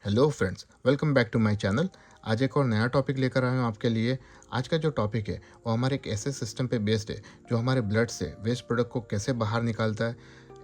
Hello friends, welcome back to my channel. आज एक और नया टॉपिक लेकर आया हूँ आपके लिए। आज का जो टॉपिक है वो हमारे एक ऐसे सिस्टम पे बेस्ड है जो हमारे ब्लड से वेस्ट प्रोडक्ट को कैसे बाहर निकालता है,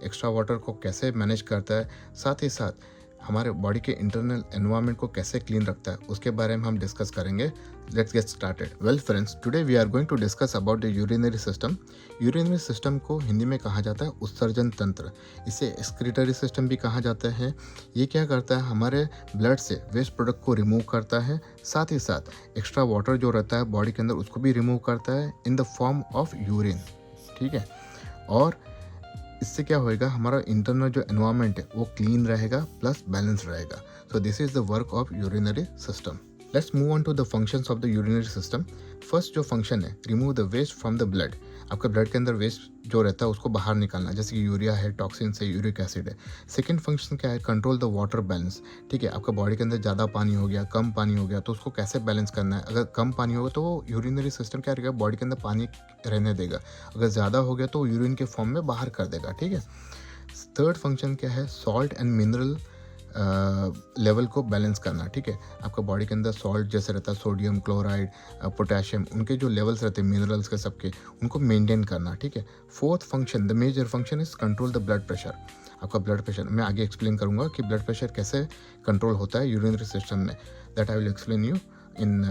एक्स्ट्रा वाटर को कैसे मैनेज करता है, साथ ही साथ हमारे बॉडी के इंटरनल एनवायरनमेंट को कैसे क्लीन रखता है, उसके बारे में हम डिस्कस करेंगे। Let's get started. Well friends, today we are going to discuss about the urinary system. Urinary system को हिंदी में कहा जाता है उत्सर्जन तंत्र। इसे एक्सक्रीटरी सिस्टम भी कहा जाता है। ये क्या करता है, हमारे ब्लड से वेस्ट प्रोडक्ट को रिमूव करता है, साथ ही साथ एक्स्ट्रा वाटर जो रहता है बॉडी के अंदर उसको भी रिमूव करता है in the form of urine. ठीक है, और इससे क्या होएगा, हमारा इंटरनल जो एनवायरनमेंट है वो क्लीन रहेगा प्लस बैलेंस रहेगा। So this is the work of urinary system. Let's move on to the functions of the urinary system. First जो फंक्शन है, remove the waste from the blood. आपके blood के अंदर waste जो रहता है उसको बाहर निकालना, जैसे कि यूरिया है, टॉक्सिन्स है, यूरिक एसिड है। सेकेंड फंक्शन क्या है, कंट्रोल द वाटर बैलेंस। ठीक है, आपका बॉडी के अंदर ज़्यादा पानी हो गया, कम पानी हो गया, तो उसको कैसे बैलेंस करना है। अगर कम पानी होगा तो यूरिनरी सिस्टम क्या रहेगा, बॉडी के अंदर पानी रहने देगा। अगर ज़्यादा हो गया तो यूरिन के फॉर्म में बाहर कर देगा। ठीक है, थर्ड फंक्शन क्या है, सॉल्ट एंड मिनरल लेवल को बैलेंस करना। ठीक है, आपका बॉडी के अंदर सॉल्ट जैसे रहता है, सोडियम, क्लोराइड, पोटेशियम, उनके जो लेवल्स रहते हैं मिनरल्स के सबके, उनको मेंटेन करना। ठीक है, fourth function, the major function is control the blood pressure. आपका ब्लड प्रेशर मैं आगे एक्सप्लेन करूंगा कि ब्लड प्रेशर कैसे कंट्रोल होता है यूरिनरी सिस्टम में। That I will explain you in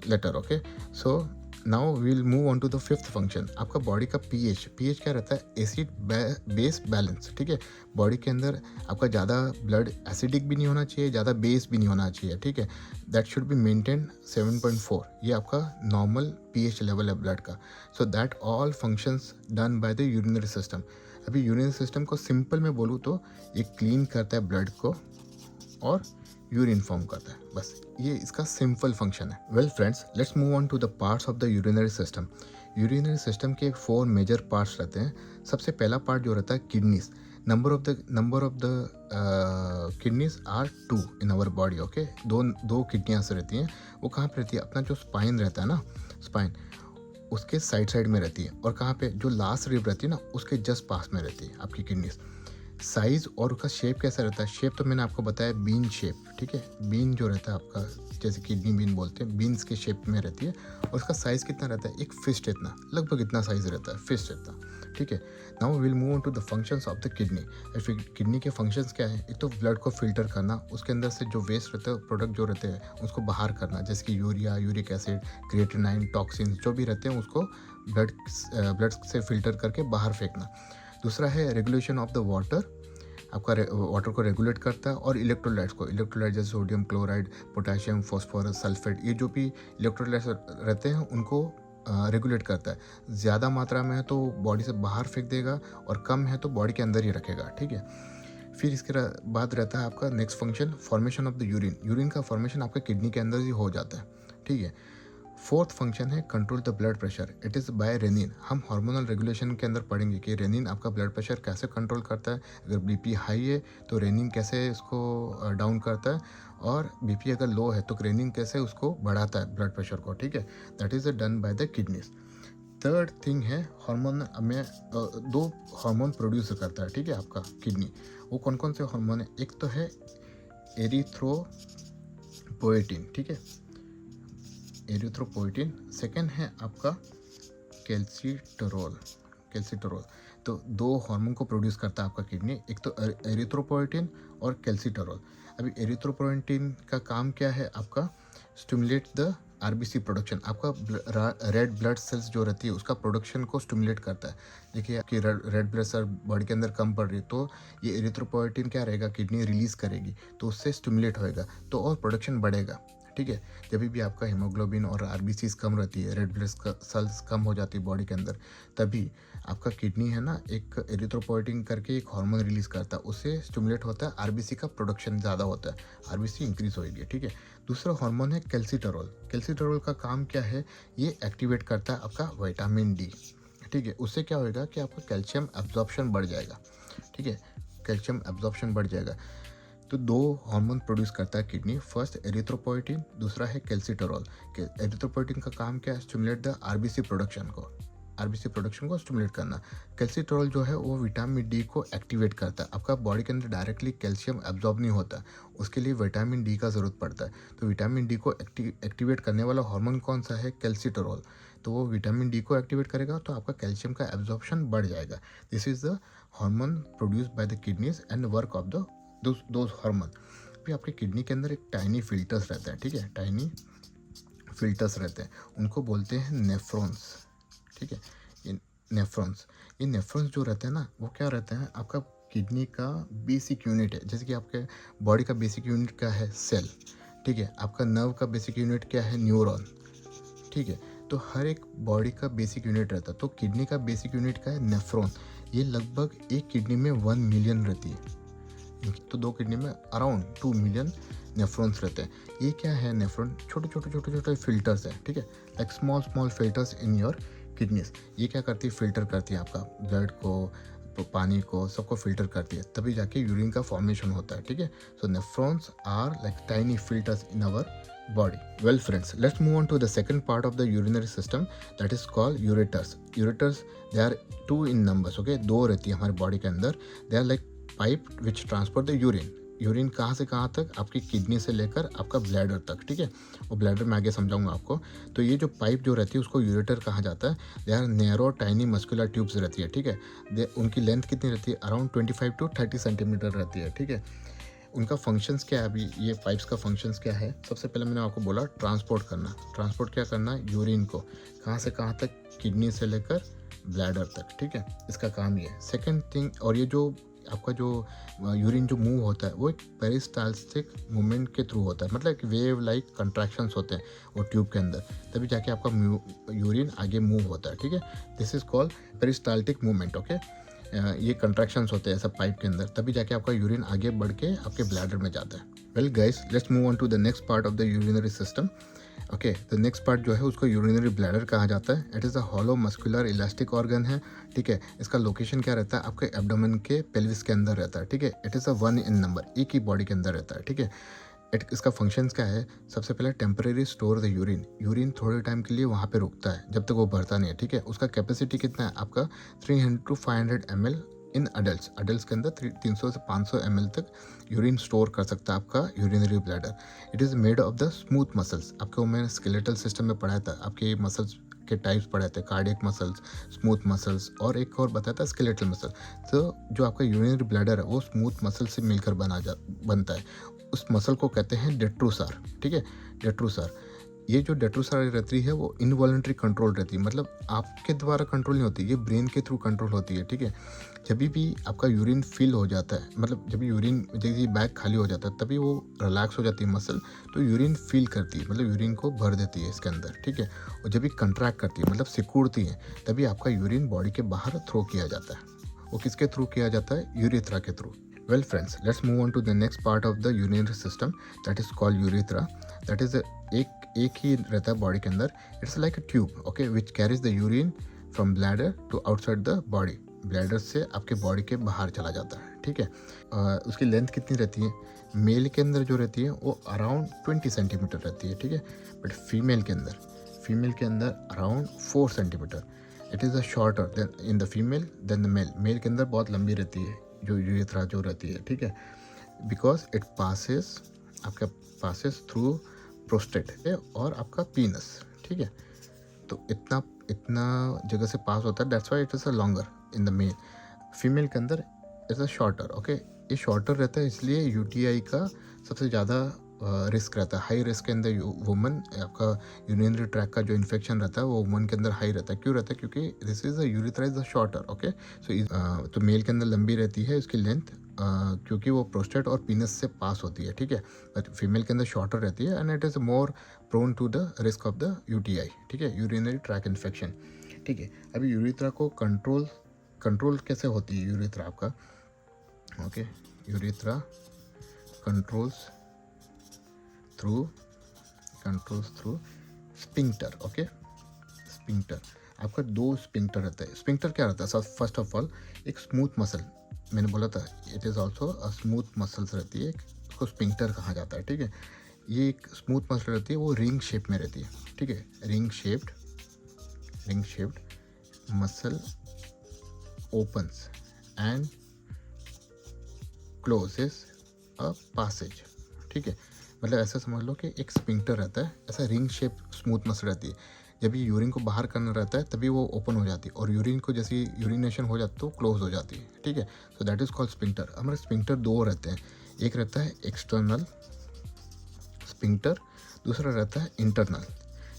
later. Okay, so now we'll move on to the fifth function. आपका बॉडी का पीएच क्या रहता है, एसिड बेस बैलेंस। ठीक है, बॉडी के अंदर आपका ज़्यादा ब्लड एसिडिक भी नहीं होना चाहिए, ज़्यादा बेस भी नहीं होना चाहिए। ठीक है, दैट शुड बी मेंटेन 7.4। ये आपका नॉर्मल पीएच लेवल है ब्लड का। So that all functions done by the urinary system. अभी यूरिनरी सिस्टम को सिंपल में बोलूँ तो ये क्लीन करता है ब्लड को और यूरिन फॉर्म करता है, बस ये इसका सिंपल फंक्शन है। Well friends, let's move on to the parts of the urinary system. Urinary system के 4 मेजर पार्ट्स रहते हैं। सबसे पहला पार्ट जो रहता है kidneys. Number of the kidneys are 2 in our body. Okay, दो किडनियाँ से रहती हैं। वो कहाँ पे रहती है, अपना जो स्पाइन रहता है ना, स्पाइन उसके साइड में रहती है। और कहाँ पे, जो लास्ट रिब रहती है ना, उसके जस्ट पास में रहती है आपकी किडनीज। साइज़ और उसका शेप कैसा रहता है, शेप तो मैंने आपको बताया बीन शेप। ठीक है, बीन जो रहता है आपका, जैसे किडनी बीन बोलते हैं, बीन्स के शेप में रहती है। और उसका साइज़ कितना रहता है, एक फिस्ट इतना, लगभग इतना साइज़ रहता है, फिस्ट इतना। ठीक है, now will move on to the functions of the kidney. Kidney के फंक्शंस क्या है, एक तो ब्लड को फिल्टर करना, उसके अंदर से जो वेस्ट रहता है, प्रोडक्ट जो रहते हैं उसको बाहर करना, जैसे कि urea, uric acid, creatinine, toxins जो भी रहते हैं उसको ब्लड से फिल्टर करके बाहर फेंकना। दूसरा है रेगुलेशन ऑफ द वाटर। आपका वाटर को रेगुलेट करता है। और इलेक्ट्रोलाइट्स जैसे sodium, chloride, potassium, phosphorus, sulphate, ये जो भी इलेक्ट्रोलाइट्स रहते हैं उनको रेगुलेट करता है। ज़्यादा मात्रा में है तो बॉडी से बाहर फेंक देगा, और कम है तो बॉडी के अंदर ही रखेगा। ठीक है, फिर इसके बाद रहता है आपका next function, formation of the urine. Urine का फॉर्मेशन आपके किडनी के अंदर ही हो जाता है। ठीक है, फोर्थ फंक्शन है control the blood pressure. It is by renin. हम हार्मोनल रेगुलेशन के अंदर पढ़ेंगे कि रेनिन आपका ब्लड प्रेशर कैसे कंट्रोल करता है। अगर बीपी हाई है तो रेनिन कैसे इसको डाउन करता है, और बीपी अगर लो है तो रेनिन कैसे उसको बढ़ाता है ब्लड प्रेशर को। ठीक है, that is done by the kidneys. Third thing है हार्मोन में, 2 हार्मोन प्रोड्यूस करता है। ठीक है, आपका किडनी, वो कौन कौन से हार्मोन है, एक तो है एरिथ्रोपोएटिन। ठीक है, एरिथ्रोपोएटिन। सेकेंड है आपका कैल्सीटोरोल। तो 2 हार्मोन को प्रोड्यूस करता है आपका किडनी, एक तो एरिथ्रोपोएटिन और कैल्सीटोरोल। अभी एरिथ्रोपोएटिन का काम क्या है, आपका स्टिमुलेट द आरबीसी प्रोडक्शन। आपका रेड ब्लड सेल्स जो रहती है उसका प्रोडक्शन को स्टिमुलेट करता है। देखिए, आपकी रेड ब्लड सेल बॉडी के अंदर कम पड़ रही है तो ये एरिथ्रोपोएटिन क्या रहेगा, किडनी रिलीज करेगी, तो उससे स्टिमुलेट होएगा तो और प्रोडक्शन बढ़ेगा। ठीक है, जब भी आपका हीमोग्लोबिन और आरबीसीज कम रहती है, रेड ब्लड सेल्स कम हो जाती है बॉडी के अंदर, तभी आपका किडनी है ना, एक एरिथ्रोपोएटिन करके एक हार्मोन रिलीज करता है, उससे स्टिमुलेट होता है, आरबीसी का प्रोडक्शन ज़्यादा होता है, आरबीसी इंक्रीज होगी। ठीक है, दूसरा हार्मोन है कैल्सीटोरोल। कैल्सीटोरोल का काम क्या है, ये एक्टिवेट करता है आपका विटामिन डी। ठीक है, उससे क्या होएगा कि आपका कैल्शियम एब्जॉर्प्शन बढ़ जाएगा। ठीक है, कैल्शियम एब्जॉर्प्शन बढ़ जाएगा। तो 2 हार्मोन प्रोड्यूस करता है किडनी, फर्स्ट एरिथ्रोपोएटिन, दूसरा है कैल्सीटोरोल। एरिथ्रोपोएटिन का काम क्या है, स्टिमुलेट द आरबीसी प्रोडक्शन को। आरबीसी प्रोडक्शन को स्टिमुलेट करना। कैल्सिट्रोल जो है वो विटामिन डी को एक्टिवेट करता है। आपका बॉडी के अंदर डायरेक्टली कैल्शियम एब्जॉर्ब नहीं होता, उसके लिए विटामिन डी का ज़रूरत पड़ता है। तो विटामिन डी को एक्टिवेट करने वाला हार्मोन कौन सा है? कैल्सिट्रोल। तो वो विटामिन डी को एक्टिवेट करेगा तो आपका कैल्शियम का एब्जॉर्प्शन बढ़ जाएगा। This is the hormone produce by the kidneys and work of the those hormone. फिर आपके किडनी के अंदर एक टाइनी फिल्टर्स रहता है, ठीक है, टाइनी फिल्टर्स रहते हैं, उनको बोलते हैं नेफ्रॉन्स, ठीक है। ये नेफ्रॉन्स जो रहते हैं ना, वो क्या रहते हैं? आपका किडनी का बेसिक यूनिट है। जैसे कि आपके बॉडी का बेसिक यूनिट क्या है? सेल, ठीक है। आपका नर्व का बेसिक यूनिट क्या है? न्यूरॉन, ठीक है। तो हर एक बॉडी का बेसिक यूनिट रहता है। तो किडनी का बेसिक यूनिट क्या है? नेफ्रॉन। ये लगभग एक किडनी में 1 मिलियन रहती है, तो 2 किडनी में अराउंड 2 मिलियन नेफ्रॉन्स रहते हैं। ये क्या है? नेफ्रॉन छोटे फिल्टर्स हैं, ठीक है, like small filters in your kidneys. ये क्या करती है? फिल्टर करती है आपका ब्लड को, पानी को, सबको फिल्टर करती है, तभी जाके यूरिन का फॉर्मेशन होता है, ठीक है। So nephrons are like tiny filters in our body. Well friends, let's move on to the second part of the urinary system, that is called ureters. They are 2 in numbers, okay, 2 रहती है हमारे body के अंदर। They are like pipe which transport the urine. Urine कहाँ से कहाँ तक? आपकी किडनी से लेकर आपका ब्लैडर तक, ठीक है। वो ब्लैडर मैं आगे समझाऊंगा आपको। तो ये जो पाइप जो रहती है उसको यूरेटर कहा जाता है। They are narrow tiny muscular tubes रहती है, ठीक है। उनकी लेंथ कितनी रहती है? अराउंड 25 to 30 सेंटीमीटर रहती है, ठीक है। उनका फंक्शंस क्या है? अभी ये पाइप्स का फंक्शंस क्या है? सबसे पहले मैंने आपको बोला ट्रांसपोर्ट करना। ट्रांसपोर्ट क्या करना? यूरिन को कहाँ से कहाँ तक? किडनी से लेकर ब्लैडर तक, ठीक है। इसका काम ये है। सेकेंड थिंग, और ये जो आपका जो यूरिन जो मूव होता है वो एक पेरिस्टाल्टिक मूवमेंट के थ्रू होता है, मतलब एक वेव लाइक कंट्रैक्शंस होते हैं वो ट्यूब के अंदर, तभी जाके आपका यूरिन आगे मूव होता है, ठीक है। This is called peristaltic movement, okay. ये कंट्रैक्शंस होते हैं सब पाइप के अंदर, तभी जाके आपका यूरिन आगे बढ़ के आपके ब्लैडर में जाता है। Well guys, let's move on to the next part of the urinary system. Okay, the next part जो है उसको यूरिनरी ब्लैडर कहा जाता है। It is a hollow muscular elastic organ है, ठीक है। इसका लोकेशन क्या रहता है? आपके एब्डोमेन के पेल्विस के अंदर रहता है, ठीक है। It is a 1 in number, एक ही बॉडी के अंदर रहता है, ठीक है। इसका फंक्शंस क्या है? सबसे पहले टेम्परेरी स्टोर द यूरिन थोड़े टाइम के लिए वहाँ पे रुकता है जब तक वो भरता नहीं है, ठीक है। उसका कैपेसिटी कितना है? आपका 300 to 500 ml इन अडल्ट्स के अंदर 300 से 500 ml तक यूरिन स्टोर कर सकता है आपका urinary bladder. It is made of the smooth muscles. आपको मैंने स्केलेटल सिस्टम में पढ़ाया था, आपके मसल्स के टाइप्स पढ़ाए थे, कार्डियक मसल्स, स्मूथ मसल्स, और एक और बताया था स्केलेटल मसल। तो जो आपका यूरिनरी ब्लैडर है वो स्मूथ मसल से मिलकर बनता है। उस मसल को कहते हैं डेट्रोसार, ठीक है, डेट्रोसार। ये जो डेट्रोसार रहती है वो इनवॉलंटरी कंट्रोल रहती है, मतलब आपके द्वारा कंट्रोल नहीं होती, ये ब्रेन के थ्रू कंट्रोल होती है, ठीक है। जब भी आपका यूरिन फिल हो जाता है, मतलब जब यूरिन जैसे बैग खाली हो जाता है तभी वो रिलैक्स हो जाती है मसल, तो यूरिन फिल करती है, मतलब यूरिन को भर देती है इसके अंदर, ठीक है। और जब भी कंट्रैक्ट करती है, मतलब सिकुड़ती है, तभी आपका यूरिन बॉडी के बाहर थ्रो किया जाता है। वो किसके थ्रू किया जाता है? यूरेथ्रा के through. Well friends, let's move on to the next part of the urinary system, that is called urethra. That is एक ही रहता है बॉडी के अंदर। It's like a tube, okay, which carries the urine from bladder to outside the body. Bladder से आपके body के बाहर चला जाता है, ठीक है। उसकी लेंथ कितनी रहती है? मेल के अंदर जो रहती है वो अराउंड 20 सेंटीमीटर रहती है, ठीक है। बट फीमेल के अंदर around 4 centimetre. It is a shorter than in the female then the male. Male के अंदर बहुत लंबी रहती है जो यूरेथ्रा जो रहती है, ठीक है, because it passes through prostate और आपका पीनस, ठीक है। तो इतना जगह से पास होता है, that's why it is a longer in the male. Female के अंदर इज़ अ शॉर्टर, ओके। ये शॉर्टर रहता है इसलिए यूटीआई का सबसे ज़्यादा रिस्क रहता है, high risk in the woman. आपका यूरिनरी ट्रैक का जो इन्फेक्शन रहता है वो वुमन के अंदर हाई रहता है। क्यों रहता है? क्योंकि this is the urethra is the shorter, okay. So तो मेल के अंदर लंबी रहती है इसकी लेंथ, क्योंकि वो प्रोस्टेट और पीनस से पास होती है, ठीक है। बट फीमेल के अंदर शॉर्टर रहती है and it is more prone to the risk of the UTI, ठीक है, यूरिनरी ट्रैक इन्फेक्शन, ठीक है। अभी यूरेथ्रा को कंट्रोल कैसे होती है यूरेथ्रा आपका? Okay, urethra controls through sphincter, okay. Sphincter आपका 2 स्पिंक्टर रहता है। स्पिंक्टर क्या रहता है? फर्स्ट ऑफ ऑल एक स्मूथ मसल, मैंने बोला था it is also a smooth muscles रहती है, उसको स्पिंक्टर कहा जाता है, ठीक है। ये एक स्मूथ मसल रहती है, वो रिंग शेप में रहती है, ठीक है, ring shaped muscle opens and closes a passage, ठीक है। मतलब ऐसा समझ लो कि एक स्पिंक्टर रहता है, ऐसा रिंग शेप स्मूथ मसल रहती है। जब ये यूरिन को बाहर करना रहता है तभी वो ओपन हो जाती है, और यूरिन को जैसे यूरिनेशन हो जाती है तो क्लोज हो जाती है, ठीक है। So that is called sphincter. हमारे स्पिंक्टर दो रहते हैं, एक रहता है एक्सटर्नल स्पिंक्टर, दूसरा रहता है इंटरनल,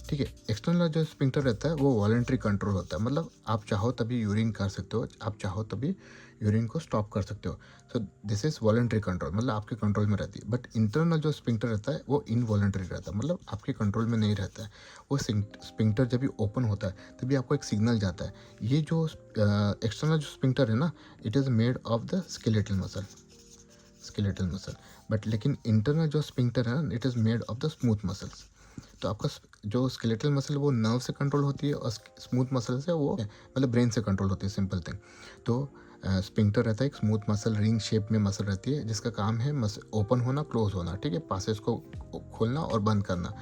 ठीक है। एक्सटर्नल जो स्पिंक्टर रहता है वो वॉलंटरी कंट्रोल होता है, मतलब आप चाहो तभी यूरिन कर सकते हो, आप चाहो तभी यूरिन को स्टॉप कर सकते हो। So this is voluntary control, मतलब आपके कंट्रोल में रहती है। बट इंटरनल जो स्पिंक्टर रहता है वो इनवॉलंटरी रहता है, मतलब आपके कंट्रोल में नहीं रहता है। वो स्पिंक्टर जब भी ओपन होता है तभी आपको एक सिग्नल जाता है। ये जो एक्सटर्नल जो स्पिंक्टर है ना, it is made of the skeletal muscle. But लेकिन इंटरनल जो स्पिंक्टर है ना, it is made of the smooth muscles. तो आपका जो स्केलेटल मसल वो नर्व से कंट्रोल होती है, और स्मूथ मसल से वो मतलब ब्रेन से कंट्रोल होती है, सिंपल थिंग। तो स्पिंक्टर रहता है एक स्मूथ मसल, रिंग शेप में मसल रहती है, जिसका काम है ओपन होना, क्लोज होना, ठीक है, पासेज को खोलना और बंद करना।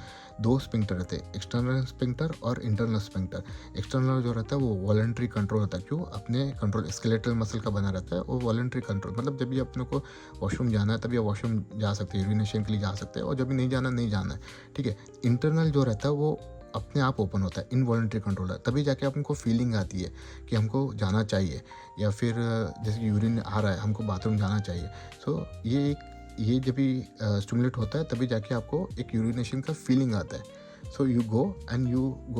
दो स्पिंक्टर रहते हैं, एक्सटर्नल स्पिंक्टर और इंटरनल स्पिंक्टर। एक्सटर्नल जो रहता है वो वॉलंटरी कंट्रोल होता है, क्यों, अपने कंट्रोल स्केलेटल मसल का बना रहता है, और वॉलंटरी कंट्रोल मतलब जब भी अपने को वॉशरूम जाना है तभी वॉशरूम जा सकते हैं, यूरिनेशन के लिए जा सकते हैं, और जब भी नहीं जाना नहीं जाना है, ठीक है। इंटरनल जो रहता है वो अपने आप ओपन होता है, इनवॉलंटरी कंट्रोल है, तभी जाके हमको फीलिंग आती है कि हमको जाना चाहिए, या फिर जैसे यूरिन आ रहा है हमको बाथरूम जाना चाहिए। सो ये जब भी स्टिमुलेट होता है तभी जाके आपको एक यूरिनेशन का फीलिंग आता है। So you go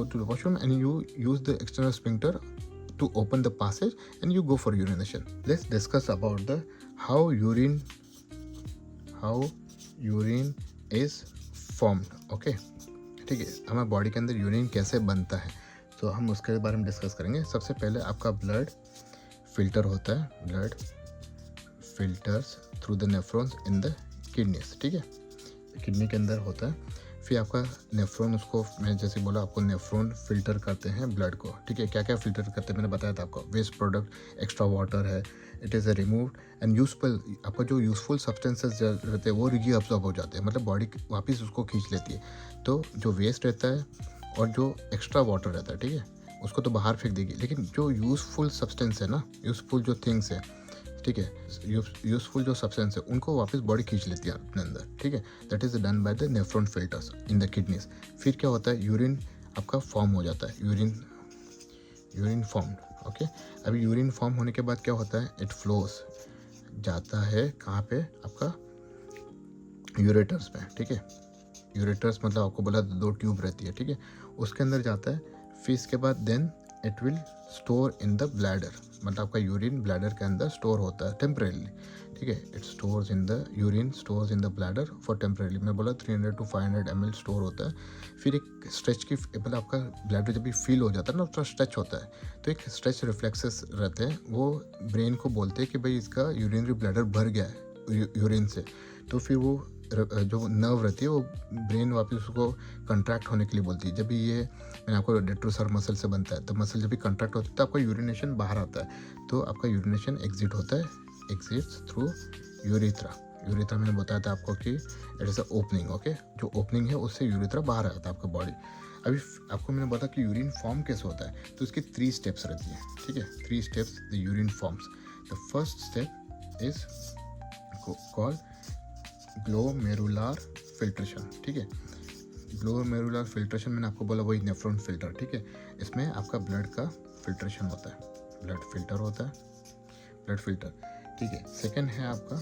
to the washroom and you use the external sphincter to open the passage and you go for urination. Let's discuss about the how urine is formed. Okay, ठीक है, हमारे body के अंदर urine कैसे बनता है तो हम उसके बारे में डिस्कस करेंगे। सबसे पहले आपका ब्लड फिल्टर होता है, blood filters through the nephrons in the kidneys, ठीक है, किडनी के अंदर होता है। फिर आपका नेफ्रॉन, उसको मैं जैसे बोला आपको, नेफ्रॉन फिल्टर करते हैं ब्लड को, ठीक है। क्या क्या फिल्टर करते हैं मैंने बताया था आपको, वेस्ट प्रोडक्ट, एक्स्ट्रा वाटर है, it is removed and useful. आपका जो यूजफुल सब्सटेंसेस रहते हैं वो रीअब्जॉर्ब हो जाते हैं, मतलब बॉडी वापस उसको खींच लेती है। तो जो वेस्ट रहता है और जो एक्स्ट्रा वाटर रहता है, ठीक है, उसको तो बाहर फेंक देगी, लेकिन जो यूजफुल सब्सटेंस है ना, यूजफुल जो थिंग्स है, ठीक है, यूजफुल जो सब्सटेंस है उनको वापस बॉडी खींच लेती है अपने अंदर, ठीक है। That is done by the nephron filters in the kidneys. फिर क्या होता है, यूरिन आपका फॉर्म हो जाता है, यूरिन फॉर्म, ओके। अभी यूरिन फॉर्म होने के बाद क्या होता है, इट फ्लोज जाता है कहाँ पे, आपका यूरेटर्स पे, ठीक है। यूरेटर्स मतलब आपको बोला दो ट्यूब रहती है, ठीक है, उसके अंदर जाता है। फिर इसके बाद then it will store in the bladder, मतलब आपका यूरिन ब्लैडर के अंदर स्टोर होता है टेम्परेली, ठीक है। It stores in the urine stores in the bladder for temporarily, मैं बोला 300 to 500 ml स्टोर होता है। फिर एक स्ट्रेच की, मतलब आपका ब्लैडर जब भी फील हो जाता है ना, उसका स्ट्रेच होता है, तो एक स्ट्रेच रिफ्लेक्सेस रहते हैं, वो ब्रेन को बोलते हैं कि भाई इसका यूरिनरी ब्लैडर भर गया है यूरिन से। तो फिर वो जो नर्व रहती है वो ब्रेन वापस उसको कंट्रैक्ट होने के लिए बोलती है। जब भी ये मैंने आपको डेट्रोसर मसल से बनता है, तो मसल जब भी कंट्रैक्ट होता है तो आपका यूरिनेशन बाहर आता है, तो आपका यूरिनेशन एग्जिट होता है, एग्जिट्स थ्रू यूरिथ्रा। यूरिथ्रा मैंने बताया था आपको कि it is a opening, okay, जो ओपनिंग है उससे यूरिथ्रा बाहर आता है आपका बॉडी। अभी आपको मैंने बताया कि यूरिन फॉर्म कैसे होता है, तो इसकी 3 स्टेप्स रहती है, ठीक है, 3 steps the urine forms. The first step is called glomerular filtration, ठीक है। ग्लोमेरुलर फिल्ट्रेशन मैंने आपको बोला वही नेफ्रॉन फिल्टर, ठीक है। इसमें आपका ब्लड का फिल्ट्रेशन होता है, ब्लड फिल्टर होता है, ब्लड फिल्टर, ठीक है। सेकंड है आपका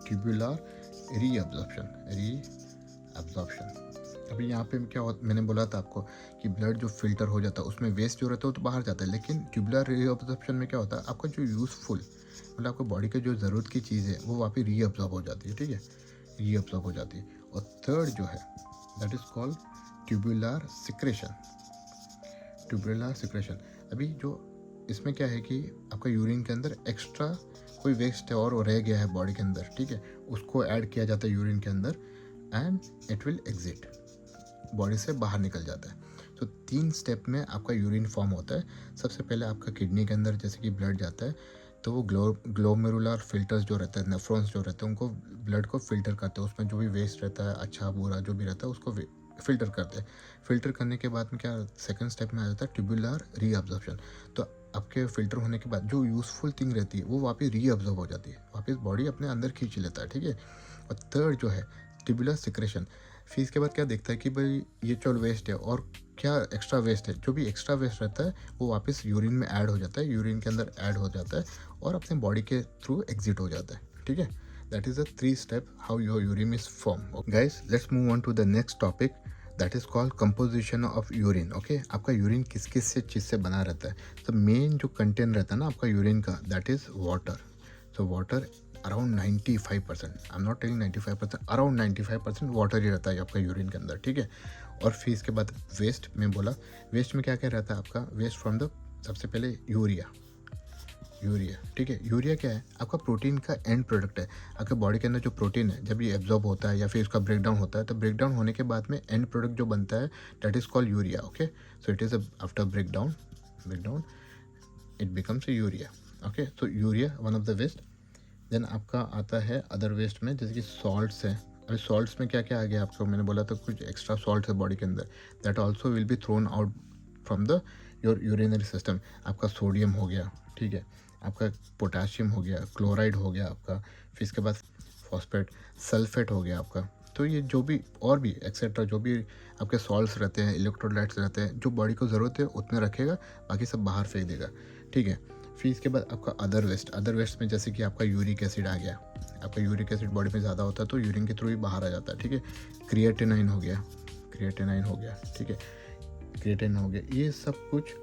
ट्यूबुलर रीअब्जॉर्प्शन। अभी यहाँ पे क्या होता, मैंने बोला था आपको कि ब्लड जो फिल्टर हो जाता है उसमें वेस्ट जो रहता है वो तो बाहर जाता है, लेकिन ट्यूबुलर रीअब्जॉर्प्शन में क्या होता है, आपका जो यूजफुल, मतलब आपको बॉडी के जो ज़रूरत की चीज़ है वो वापस रीअब्जॉर्ब हो जाती है, ठीक है, रीअब्जॉर्ब हो जाती है। और थर्ड जो है that is called tubular secretion, tubular secretion. अभी जो इसमें क्या है कि आपका यूरिन के अंदर एक्स्ट्रा कोई वेस्ट है और रह गया है बॉडी के अंदर, ठीक है, उसको ऐड किया जाता है यूरिन के अंदर and it will exit, body से बाहर निकल जाता है। तो 3 स्टेप में आपका यूरिन फॉर्म होता है। सबसे पहले आपका किडनी के अंदर जैसे कि ब्लड जाता है, तो वो ग्लोमेरुलर फिल्टर्स जो रहते हैं, नेफ्रॉन्स जो रहते हैं, उनको ब्लड को फिल्टर करते हैं, उसमें जो भी वेस्ट रहता है, अच्छा बुरा जो भी रहता है उसको फ़िल्टर करते हैं। फ़िल्टर करने के बाद में क्या सेकंड स्टेप में आ जाता है ट्यूबुलर रीअब्ज़ॉर्प्शन। तो आपके फ़िल्टर होने के बाद जो यूज़फुल थिंग रहती है वो वापस रीअब्ज़ॉर्ब हो जाती है, वापस बॉडी अपने अंदर खींच लेता है, ठीक है। और थर्ड जो है ट्यूबुलर सिक्रेशन। फिर इसके बाद क्या देखता है कि भाई ये चल वेस्ट है और क्या एक्स्ट्रा वेस्ट है, जो भी एक्स्ट्रा वेस्ट रहता है वो वापस यूरिन में ऐड हो जाता है, यूरिन के अंदर ऐड हो जाता है और अपने बॉडी के थ्रू एग्जिट हो जाता है, ठीक है। That is the 3 step how your urine is form. Guys let's move on to the next topic that is called composition of urine. Okay, आपका यूरिन किस किस से चीज़ से बना रहता है। तो मेन जो कंटेंट रहता है ना आपका यूरिन का, that is water. So water around 95%, I am not telling 95%, around 95% water ही रहता है आपका यूरिन के अंदर, ठीक है। और फिर इसके बाद वेस्ट में बोला, वेस्ट में क्या क्या रहता है आपका, वेस्ट फ्रॉम द सबसे पहले यूरिया, ठीक है। यूरिया क्या है, आपका प्रोटीन का एंड प्रोडक्ट है। आपके बॉडी के अंदर जो प्रोटीन है जब ये एब्जॉर्ब होता है या फिर उसका ब्रेकडाउन होता है, तो ब्रेकडाउन होने के बाद में एंड प्रोडक्ट जो बनता है that is called urea. Okay, so it is after breakdown it becomes urea. Okay, so urea one of the waste. Then आपका आता है अदर वेस्ट में, जैसे कि सॉल्ट्स है। अभी सॉल्ट्स में क्या क्या आ गया आपको, मैंने बोला तो कुछ एक्स्ट्रा सॉल्ट है बॉडी के अंदर, that also will be thrown out from the your urinary system. आपका सोडियम हो गया, ठीक है, आपका पोटाशियम हो गया, क्लोराइड हो गया आपका, फिर इसके बाद फॉस्फेट, सल्फेट हो गया आपका। तो ये जो भी और भी एक्सेट्रा जो भी आपके सॉल्ट्स रहते हैं, इलेक्ट्रोलाइट्स रहते हैं, जो बॉडी को ज़रूरत है उतने रखेगा, बाकी सब बाहर फेंक देगा, ठीक है। फिर इसके बाद आपका अदर वेस्ट में जैसे कि आपका यूरिक एसिड आ गया। आपका यूरिक एसिड बॉडी में ज़्यादा होता है तो यूरिन के थ्रू ही बाहर आ जाता है, ठीक है। क्रिएटिनाइन हो गया, ठीक है, क्रिएटिन हो गया। ये सब कुछ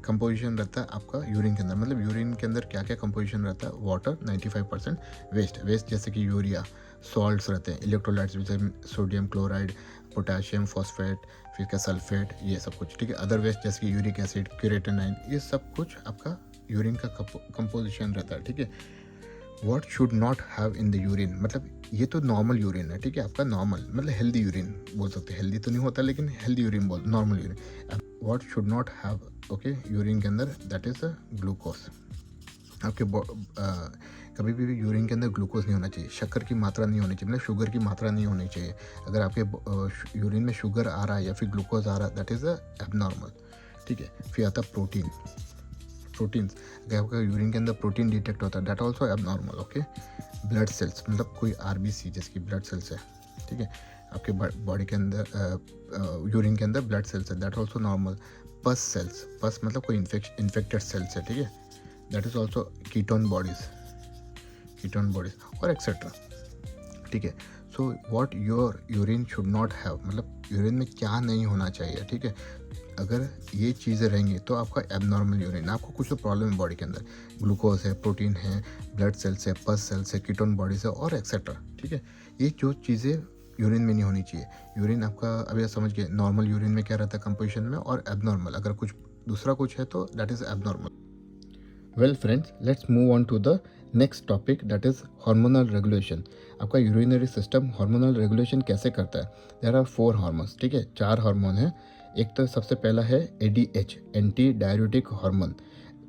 कंपोजिशन रहता है आपका यूरिन के अंदर। मतलब यूरिन के अंदर क्या क्या कंपोजिशन रहता है, वाटर 95%, वेस्ट जैसे कि यूरिया, सॉल्ट्स रहते हैं, इलेक्ट्रोलाइट्स जैसे सोडियम क्लोराइड, पोटाशियम, फॉस्फेट, फिर क्या सल्फेट, ये सब कुछ, ठीक है। अदर वेस्ट जैसे कि यूरिक एसिड, क्यूरेटिनाइन, ये सब कुछ आपका यूरिन का कंपोजिशन रहता है, ठीक है। What should not have in the urine, मतलब ये तो नॉर्मल यूरिन है, ठीक है, आपका नॉर्मल मतलब हेल्दी यूरिन बोल सकते हैं। हेल्दी तो नहीं होता लेकिन हेल्दी यूरिन बोल, normal urine. What should not have, okay, urine के अंदर, दैट इज़ ग्लूकोज। आपके कभी भी यूरिन के अंदर ग्लूकोज नहीं होना चाहिए, शक्कर की मात्रा नहीं होनी चाहिए, मतलब शुगर की मात्रा नहीं होनी चाहिए। अगर आपके यूरिन में शुगर आ रहा है या फिर ग्लूकोज आ रहा है, दैट इज़ एबनॉर्मल, ठीक है। फिर आता प्रोटीन्स, अगर आपका यूरिन के अंदर प्रोटीन डिटेक्ट होता है, that also abnormal, okay. Blood cells, मतलब कोई आरबीसी जैसे कि ब्लड सेल्स है, ठीक है, आपके बॉडी के अंदर यूरिन के अंदर ब्लड सेल्स है, दैट ऑल्सो नॉर्मल। पस सेल्स, पस मतलब कोई इन्फेक्टेड सेल्स है, ठीक है, that is also ketone bodies और एक्सेट्रा, ठीक है। So what your urine should not have, मतलब यूरिन में क्या नहीं होना चाहिए, ठीक है। अगर ये चीज़ें रहेंगी तो आपका एबनॉर्मल यूरिन, आपको कुछ तो प्रॉब्लम है बॉडी के अंदर, ग्लूकोज है, प्रोटीन है, ब्लड सेल्स है, पस सेल्स है, कीटोन बॉडीज है और एक्सेट्रा, ठीक है। ये जो चीज़ें यूरिन में नहीं होनी चाहिए। यूरिन आपका अभी आप समझ गए, नॉर्मल यूरिन में क्या रहता है कंपोजिशन में, और एबनॉर्मल अगर कुछ दूसरा कुछ है तो that is abnormal. Well friends, let's move on to the next topic that is hormonal regulation. आपका यूरिनरी सिस्टम हार्मोनल रेगुलेशन कैसे करता है। देयर आर 4 हार्मोन्स, ठीक है, 4 हार्मोन हैं। एक तो सबसे पहला है ADH, एंटी डाययूरेटिक हार्मोन।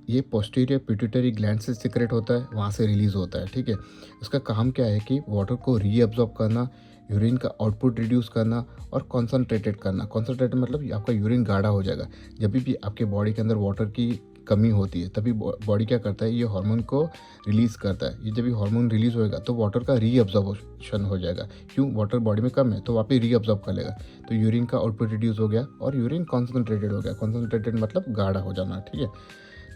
ये पोस्टीरियर पिट्यूटरी ग्लैंड से सीक्रेट होता है, वहाँ से रिलीज़ होता है, ठीक है। उसका काम क्या है कि वाटर को रीअब्जॉर्ब करना, यूरिन का आउटपुट रिड्यूस करना और कॉन्सनट्रेटेड करना। कॉन्सनट्रेटेड मतलब आपका यूरिन गाढ़ा हो जाएगा। जब भी आपके बॉडी के अंदर वाटर की कमी होती है तभी बॉडी क्या करता है, ये हार्मोन को रिलीज़ करता है। ये जब ये हार्मोन रिलीज़ होएगा तो वाटर का रीअब्जॉर्प्शन हो जाएगा। क्यों, वाटर बॉडी में कम है तो वापस रीअब्जॉर्ब कर लेगा, तो यूरिन का आउटपुट रिड्यूस हो गया और यूरिन कॉन्सनट्रेटेड हो गया। कॉन्सनट्रेटेड मतलब गाढ़ा हो जाना, ठीक है।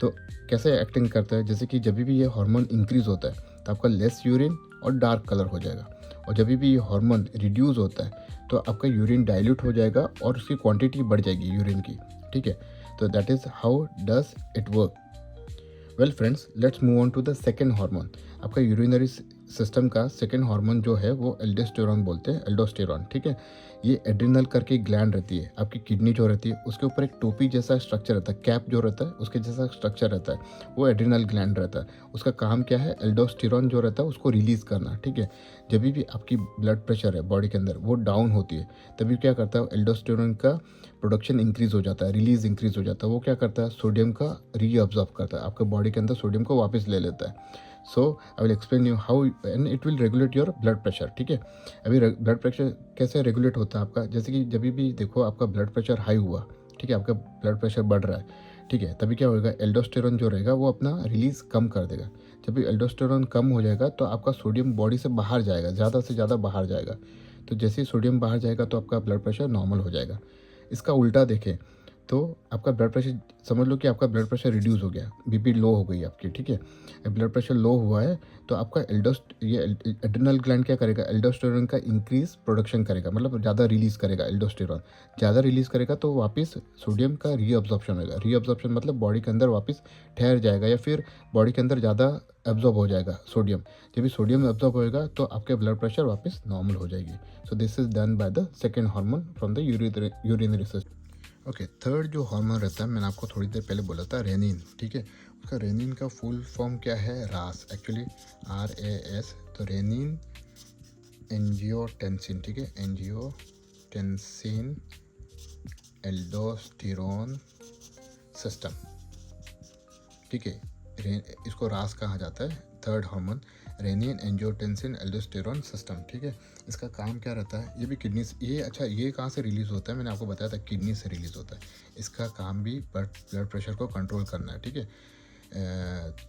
तो कैसे एक्टिंग करता है, जैसे कि जब भी ये हार्मोन इंक्रीज़ होता है तो आपका लेस यूरिन और डार्क कलर हो जाएगा, और जब भी ये हार्मोन रिड्यूस होता है तो आपका यूरिन डाइल्यूट हो जाएगा और उसकी क्वांटिटी बढ़ जाएगी यूरिन की, ठीक है। तो that is how does it work. Well friends, let's move on to the second hormone. आपका यूरिनरी सिस्टम का सेकेंड हार्मोन जो है वो एल्डोस्टेरॉन बोलते हैं, एल्डोस्टेरॉन, ठीक है। ये एड्रिनल करके ग्लैंड रहती है, आपकी किडनी जो रहती है उसके ऊपर एक टोपी जैसा स्ट्रक्चर रहता है, कैप जो रहता है उसके जैसा स्ट्रक्चर रहता है, वो एड्रिनल ग्लैंड रहता है। उसका काम क्या है, एल्डोस्टेरॉन जो रहता है उसको रिलीज़ करना, ठीक है। जब भी आपकी ब्लड प्रेशर है बॉडी के अंदर वो डाउन होती है, तभी क्या करता है, एल्डोस्टेरॉन का प्रोडक्शन इंक्रीज़ हो जाता है, रिलीज इंक्रीज़ हो जाता है। वो क्या करता है, सोडियम का रीअब्जॉर्ब करता है, आपके बॉडी के अंदर सोडियम को वापस ले लेता है। So I will explain you how and it will regulate your blood pressure. ठीक है, अभी ब्लड प्रेशर कैसे रेगुलेट होता है आपका, जैसे कि जब भी देखो आपका ब्लड प्रेशर हाई हुआ, ठीक है, आपका ब्लड प्रेशर बढ़ रहा है, ठीक है, तभी क्या होगा, एल्डोस्टेरोन जो रहेगा वो अपना रिलीज कम कर देगा। जब भी एल्डोस्टेरोन कम हो जाएगा तो आपका सोडियम बॉडी से बाहर जाएगा, ज़्यादा से ज़्यादा बाहर जाएगा। तो जैसे ही सोडियम बाहर जाएगा तो आपका ब्लड प्रेशर नॉर्मल हो जाएगा। इसका उल्टा देखें तो आपका ब्लड प्रेशर, समझ लो कि आपका ब्लड प्रेशर रिड्यूस हो गया, बीपी लो हो गई आपकी, ठीक है, ब्लड प्रेशर लो हुआ है तो आपका ये एड्रिनल ग्लैंड क्या करेगा, एल्डोस्टेरोन का इंक्रीज प्रोडक्शन करेगा, मतलब ज़्यादा रिलीज़ करेगा। एल्डोस्टेरोन ज़्यादा रिलीज़ करेगा तो वापस सोडियम का रीअब्जॉर्प्शन होगा। रीअब्जॉर्प्शन मतलब बॉडी के अंदर वापस ठहर जाएगा या फिर बॉडी के अंदर ज़्यादा एब्जॉर्ब हो जाएगा सोडियम। जब भी सोडियम एब्जॉर्ब होएगा तो आपके ब्लड प्रेशर वापस नॉर्मल हो जाएगी। सो this is done by the second hormone from the urinary system. Okay, third जो हार्मोन रहता है, मैंने आपको थोड़ी देर पहले बोला था, रेनिन। ठीक है, उसका रेनिन का फुल फॉर्म क्या है, रास, एक्चुअली RAS। तो रेनिन एंजियोटेंसिन, ठीक है, एंजियोटेंसिन एल्डोस्टेरोन सिस्टम, ठीक है, इसको रास कहा जाता है। Third hormone renin angiotensin aldosterone system, ठीक है। इसका काम क्या रहता है, ये भी किडनी से, ये अच्छा ये कहाँ से रिलीज़ होता है, मैंने आपको बताया था किडनी से रिलीज़ होता है। इसका काम भी ब्लड प्रेशर को कंट्रोल करना है, ठीक है।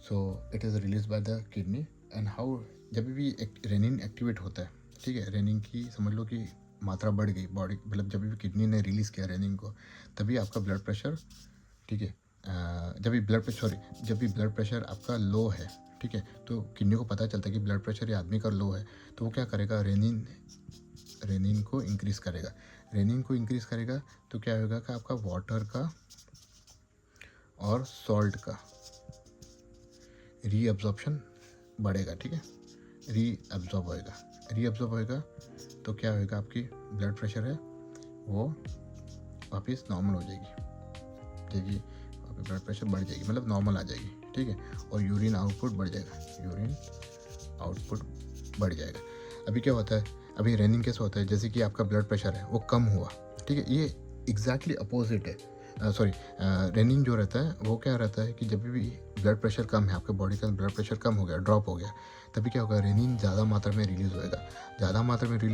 सो it is release by the kidney and how, जब भी रेनिन एक्टिवेट होता है, ठीक है, रेनिन की समझ लो कि मात्रा बढ़ गई बॉडी, मतलब जब भी किडनी ने रिलीज़ किया रेनिन को, तभी आपका ब्लड प्रेशर, ठीक है, जब भी ब्लड प्रेशर आपका लो है, ठीक है, तो किडनी को पता चलता है कि ब्लड प्रेशर ये आदमी का लो है, तो वो क्या करेगा, रेनिन को इंक्रीज़ करेगा। रेनिन को इंक्रीज़ करेगा तो क्या होगा कि आपका वाटर का और सॉल्ट का रीअब्जॉर्प्शन बढ़ेगा, ठीक है, रीअब्जॉर्ब होएगा तो क्या होएगा, आपकी ब्लड प्रेशर है वो वापस नॉर्मल हो जाएगी, ब्लड प्रेशर बढ़ जाएगी, मतलब नॉर्मल आ जाएगी, ठीक है, और यूरिन आउटपुट बढ़ जाएगा। अभी क्या होता है, अभी रेनिन कैसे होता है, जैसे कि आपका ब्लड प्रेशर है वो कम हुआ, ठीक है, ये एग्जैक्टली अपोजिट है। रेनिन जो रहता है वो क्या रहता है कि जब भी ब्लड प्रेशर कम है, आपके बॉडी का ब्लड प्रेशर कम हो गया, ड्रॉप हो गया, तभी क्या होगा, रेनिन ज़्यादा मात्रा में रिलीज़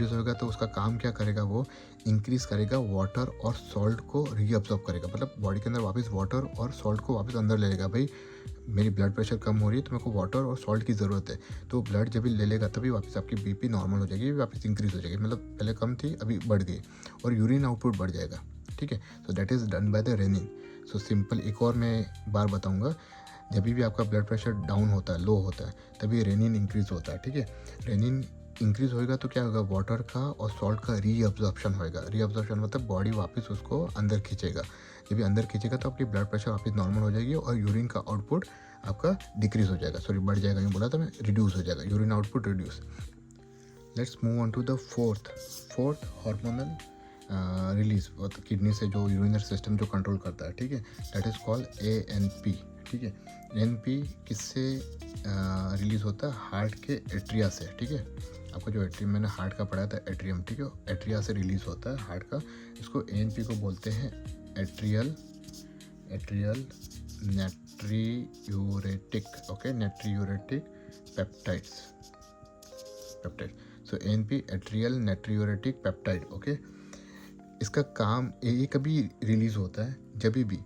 होएगा। तो उसका काम क्या करेगा, वो इंक्रीज़ करेगा वाटर और सॉल्ट को रीअब्जॉर्ब करेगा, मतलब बॉडी के अंदर वापस वाटर और सॉल्ट को वापस अंदर ले लेगा। भाई मेरी ब्लड प्रेशर कम हो रही है तो मेरे को वाटर और सॉल्ट की ज़रूरत है, तो ब्लड जब भी ले लेगा तभी वापस आपकी बीपी नॉर्मल हो जाएगी, वापस इंक्रीज़ हो जाएगी, मतलब पहले कम थी अभी बढ़ गई, और यूरिन आउटपुट बढ़ जाएगा, ठीक है। So that is done by the renin. So simple एक और मैं बार बताऊंगा, जब भी आपका ब्लड प्रेशर डाउन होता है, लो होता है, तभी रेनिन इंक्रीज होता है, ठीक है। रेनिन इंक्रीज होएगा तो क्या होगा, वाटर का और सॉल्ट का रीअब्जॉर्प्शन होएगा। रीअब्जॉर्प्शन मतलब बॉडी वापस उसको अंदर खींचेगा, जब भी अंदर खींचेगा तो आपकी ब्लड प्रेशर वापस नॉर्मल हो जाएगी और यूरिन का आउटपुट आपका डिक्रीज हो जाएगा, सॉरी बढ़ जाएगा, यूँ बोला था मैं, रिड्यूस हो जाएगा, urine output reduce. Let's move on to the fourth hormonal release, kidney से जो यूरिनरी सिस्टम जो कंट्रोल करता है, ठीक है, दैट इज़ कॉल्ड ANP, ठीक है। ANP किससे रिलीज़ होता है, हार्ट के एट्रिया से, ठीक है। आपको जो एट्रियम, मैंने हार्ट का पढ़ा था एट्रियम, ठीक है, एट्रिया से रिलीज़ होता है हार्ट का। इसको ANP को बोलते हैं एट्रियल नेट्रियूरेटिक, ओके, नेट्रियूरेटिक पेप्टाइड्स। सो ANP एट्रियल नेट्रियूरेटिक पेप्टाइड, ओके। इसका काम, ये कभी रिलीज़ होता है जब भी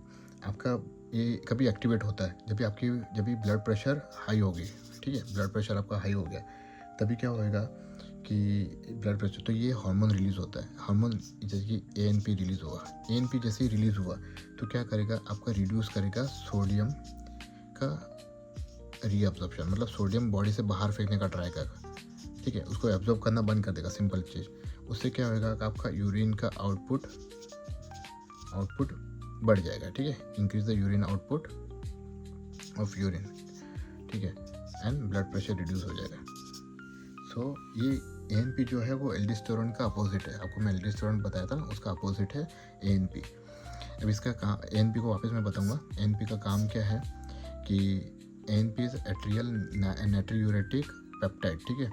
आपका ये कभी एक्टिवेट होता है, जब भी ब्लड प्रेशर हाई हो गई, ठीक है, ब्लड प्रेशर आपका हाई हो गया, तभी क्या होएगा कि ब्लड प्रेशर, तो ये हार्मोन रिलीज़ होता है। हार्मोन जैसे कि ANP रिलीज़ हुआ, ANP जैसे ही रिलीज़ हुआ तो क्या करेगा, आपका रिड्यूस करेगा सोडियम का रीअब्जॉर्प्शन, मतलब सोडियम बॉडी से बाहर फेंकने का ट्राई करेगा, ठीक है, उसको एब्जॉर्ब करना बंद कर देगा, सिंपल चीज़। उससे क्या होगा कि आपका यूरिन का आउटपुट बढ़ जाएगा, ठीक है, increase the urine output of urine, ठीक है, एंड ब्लड प्रेशर रिड्यूस हो जाएगा। सो ये ANP जो है वो एल्डोस्टेरोन का अपोजिट है, आपको मैं एल्डोस्टेरोन बताया था ना, उसका अपोजिट है ANP। अब इसका काम, ANP को वापस मैं बताऊंगा, ANP का काम क्या है कि ANP इज एट्रियल नेट्रियूरेटिक पेप्टाइड, ठीक है,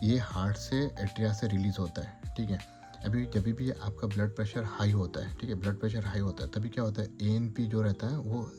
ये हार्ट से एट्रिया से रिलीज़ होता है, ठीक है। अभी जब भी आपका ब्लड प्रेशर हाई होता है, ठीक है, ब्लड प्रेशर हाई होता है, तभी क्या होता है, ANP जो रहता है वो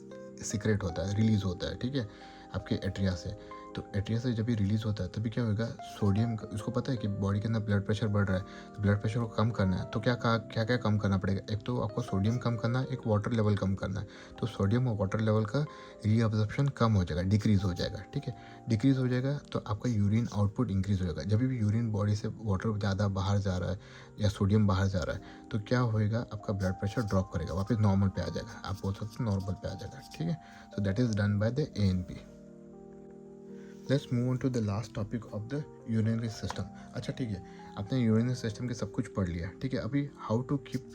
सीक्रेट होता है, रिलीज़ होता है, ठीक है, आपके एट्रिया से। तो एट्रिया से जब ये रिलीज़ होता है तभी क्या होगा, सोडियम, उसको पता है कि बॉडी के अंदर ब्लड प्रेशर बढ़ रहा है, तो ब्लड प्रेशर को कम करना है, तो क्या क्या कम करना पड़ेगा, एक तो आपको सोडियम कम करना है, एक वाटर लेवल कम करना है। तो सोडियम और वाटर लेवल का रीअब्जॉर्प्शन कम हो जाएगा, डिक्रीज़ हो जाएगा, ठीक है। डिक्रीज़ हो जाएगा तो आपका यूरिन आउटपुट इंक्रीज़ हो जाएगा। जब भी यूरिन बॉडी से वाटर ज़्यादा बाहर जा रहा है या सोडियम बाहर जा रहा है तो क्या होएगा, आपका ब्लड प्रेशर ड्रॉप करेगा, वापस नॉर्मल पे आ जाएगा, आप बोल सकते हो नॉर्मल पे आ जाएगा, ठीक है। So that is done by the ANP। Let's move on to the last topic of the urinary system. अच्छा ठीक है, आपने यूरिनरी सिस्टम के सब कुछ पढ़ लिया, ठीक है। अभी how to keep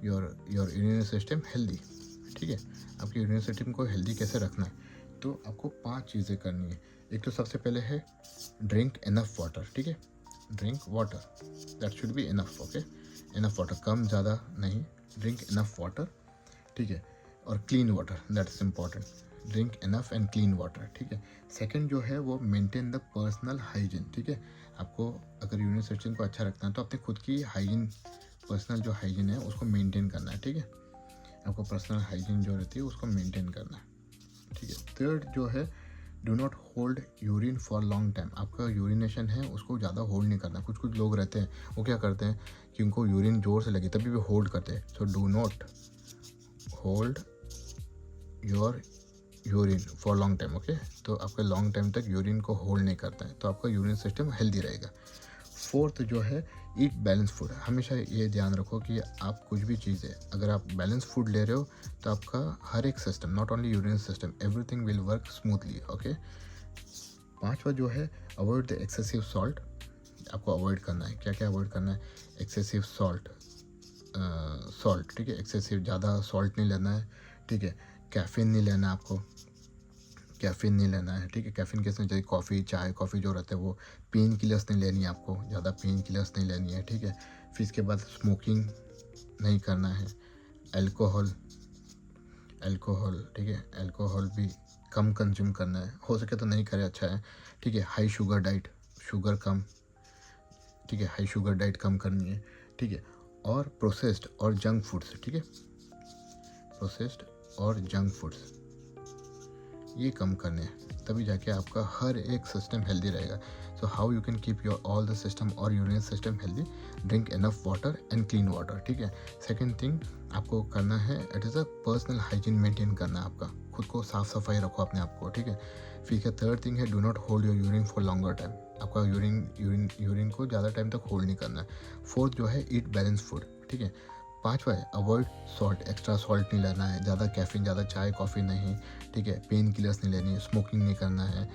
your urinary system healthy, ठीक है। आपके यूरिनरी सिस्टम को हेल्दी कैसे रखना है, तो आपको 5 चीज़ें करनी है। एक तो सबसे पहले है ड्रिंक इनफ वाटर, ठीक है। Drink water, that should be enough, okay. Enough water, कम ज़्यादा नहीं, ड्रिंक इनफ वाटर, ठीक है। और clean water, that's important, drink enough and clean water, ठीक है। सेकंड जो है वो मेंटेन द पर्सनल हाइजीन, ठीक है। आपको अगर यूरिनरी सिस्टम को अच्छा रखना है तो अपने खुद की हाइजीन, पर्सनल जो हाइजीन है उसको मेंटेन करना है, ठीक है। आपको पर्सनल हाइजीन जो रहती है उसको मेंटेन करना है, ठीक है। थर्ड जो है, do not hold urine for long time. आपका यूरिनेशन है उसको ज़्यादा होल्ड नहीं करना। कुछ लोग रहते हैं वो क्या करते हैं कि उनको यूरिन जोर से लगे तभी भी होल्ड करते हैं। So do not hold your urine for long time, okay. तो आपका लॉन्ग टाइम तक यूरिन को होल्ड नहीं करता है, तो आपका यूरिन सिस्टम हेल्दी रहेगा। फोर्थ जो है, ईट बैलेंस फूड। हमेशा ये ध्यान रखो कि आप कुछ भी चीज़ है, अगर आप बैलेंस फूड ले रहे हो तो आपका हर एक system, not only urine system, everything will work smoothly, okay. पांचवा जो है, अवॉइड द एक्सेसिव सॉल्ट। आपको अवॉइड करना है, क्या क्या अवॉइड करना है, एक्सेसिव सॉल्ट, ठीक है, एक्सेसिव ज़्यादा सॉल्ट नहीं लेना है, ठीक है। कैफ़ीन नहीं लेना, आपको कैफ़ीन नहीं लेना है, ठीक है। कैफ़ीन कैसे चाहिए, कॉफ़ी, चाय, कॉफ़ी जो रहता है वो पेन किलर्स नहीं लेनी है, आपको ज़्यादा पेन किलर्स नहीं लेनी है, ठीक है। फिर इसके बाद स्मोकिंग नहीं करना है। अल्कोहल, ठीक है, अल्कोहल भी कम कंज्यूम करना है, हो सके तो नहीं करे, अच्छा है, ठीक है। हाई शुगर डाइट, शुगर कम, ठीक है, हाई शुगर डाइट कम करनी है, ठीक है। और प्रोसेस्ड और जंक फूड्स, ठीक है, प्रोसेस्ड और जंक फूड्स ये कम करने हैं, तभी जाके आपका हर एक सिस्टम हेल्दी रहेगा। So how you can keep your all the system और urine system healthy, drink enough water and clean water, ठीक है। सेकंड थिंग आपको करना है, it is a personal hygiene maintain करना है, आपका खुद को साफ सफाई रखो अपने आप को, ठीक है। फिर क्या थर्ड थिंग है, do not hold your urine for longer time. आपका यूरिन को ज़्यादा टाइम तक होल्ड नहीं करना है। फोर्थ जो है, ईट बैलेंस फूड, ठीक है। पांचवा है, अवॉइड सॉल्ट, एक्स्ट्रा सॉल्ट नहीं लेना है, ज़्यादा कैफीन, ज़्यादा चाय कॉफ़ी नहीं, ठीक है। पेन किलर्स नहीं लेनी है, स्मोकिंग नहीं करना है,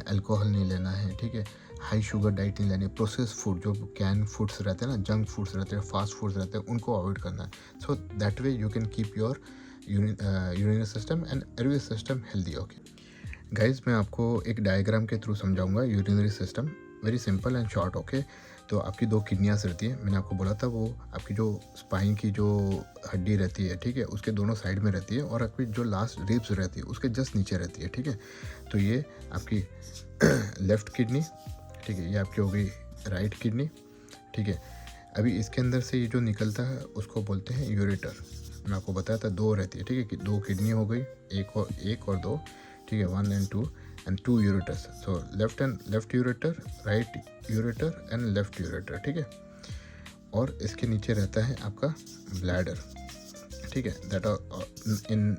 अल्कोहल नहीं लेना है, ठीक है। हाई शुगर डाइट नहीं लेनी है। प्रोसेस फूड, जो कैन फूड्स रहते हैं ना, जंक फूड्स रहते हैं, फास्ट फूड्स रहते हैं, उनको अवॉइड करना है। So that way you can keep your urinary system and every system healthy, okay. Guys मैं आपको एक डायग्राम के थ्रू समझाऊंगा urinary system, very simple and short, okay. तो आपकी 2 किडनियाँ रहती है, मैंने आपको बोला था, वो आपकी जो स्पाइन की जो हड्डी रहती है, ठीक है, उसके दोनों साइड में रहती है, और आपकी जो लास्ट रिब्स रहती है उसके जस्ट नीचे रहती है, ठीक है। तो ये आपकी लेफ़्ट किडनी, ठीक है, ये आपकी हो गई राइट किडनी, ठीक है। अभी इसके अंदर से ये जो निकलता है उसको बोलते हैं यूरेटर। मैं आपको बताया था 2 रहती है, ठीक है, कि 2 किडनी हो गई, एक और 2, ठीक है, 1 and 2 and 2 ureters. So left ureter, right ureter and left ureter, ठीक है। और इसके नीचे रहता है आपका ब्लैडर, ठीक है, दैट इन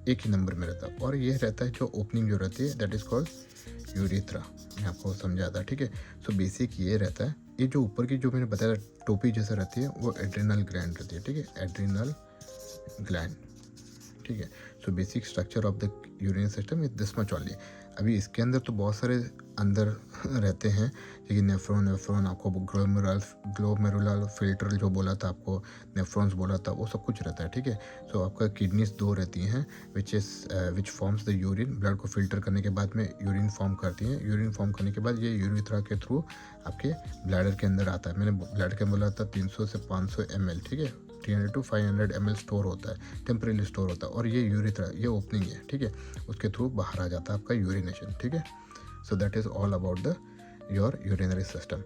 एक ही नंबर में रहता है। और ये रहता है जो ओपनिंग जो रहती है, दैट इज़ कॉल्ड यूरेथ्रा, मैं आपको समझा था, ठीक है। सो बेसिक ये रहता है, ये जो ऊपर की जो मैंने बताया टोपी जैसे रहती है वो एड्रिनल ग्लैंड रहती है, ठीक है, एड्रिनल ग्लैंड, ठीक है। So basic structure of the urine system is this much only. अभी इसके अंदर तो बहुत सारे अंदर रहते हैं, जैसे नेफ्रॉन, आपको ग्लोमेरुलर फिल्टर जो बोला था, आपको नेफ्रॉन्स बोला था, वो सब कुछ रहता है, ठीक है। सो आपका किडनीज 2 रहती हैं, which forms the urine, blood को फिल्टर करने के बाद में यूरिन फॉर्म करती हैं। यूरिन फॉर्म करने के बाद ये यूरेथ्रा के थ्रू आपके ब्लैडर के अंदर आता है। मैंने ब्लड के बोला था 300 से 500 ml, ठीक है, 300 to 500 ml स्टोर होता है, टेम्परेली स्टोर होता है। और ये यूरेथ्रा, ये ओपनिंग है, ठीक है, उसके थ्रू बाहर आ जाता है आपका यूरिनेशन, ठीक है। So that is all about the your urinary system.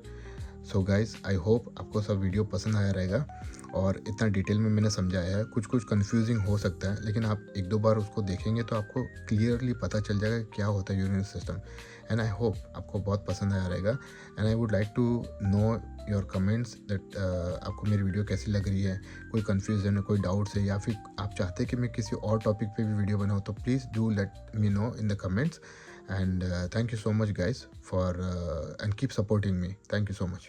So guys, I hope आपको सब वीडियो पसंद आया रहेगा और इतना डिटेल में मैंने समझाया है। कुछ कुछ कंफ्यूजिंग हो सकता है, लेकिन आप एक दो बार उसको देखेंगे तो आपको क्लियरली पता चल जाएगा कि क्या होता है urinary system. And I hope आपको बहुत पसंद आया रहेगा। And I would like to know your comments that आपको मेरी वीडियो कैसी लग रही है, कोई कन्फ्यूजन है, कोई डाउट्स है, या फिर आप चाहते हैं कि मैं किसी और टॉपिक पे भी वीडियो बनाऊँ, तो please do let me know in the comments. And thank you so much guys for and keep supporting me. Thank you so much.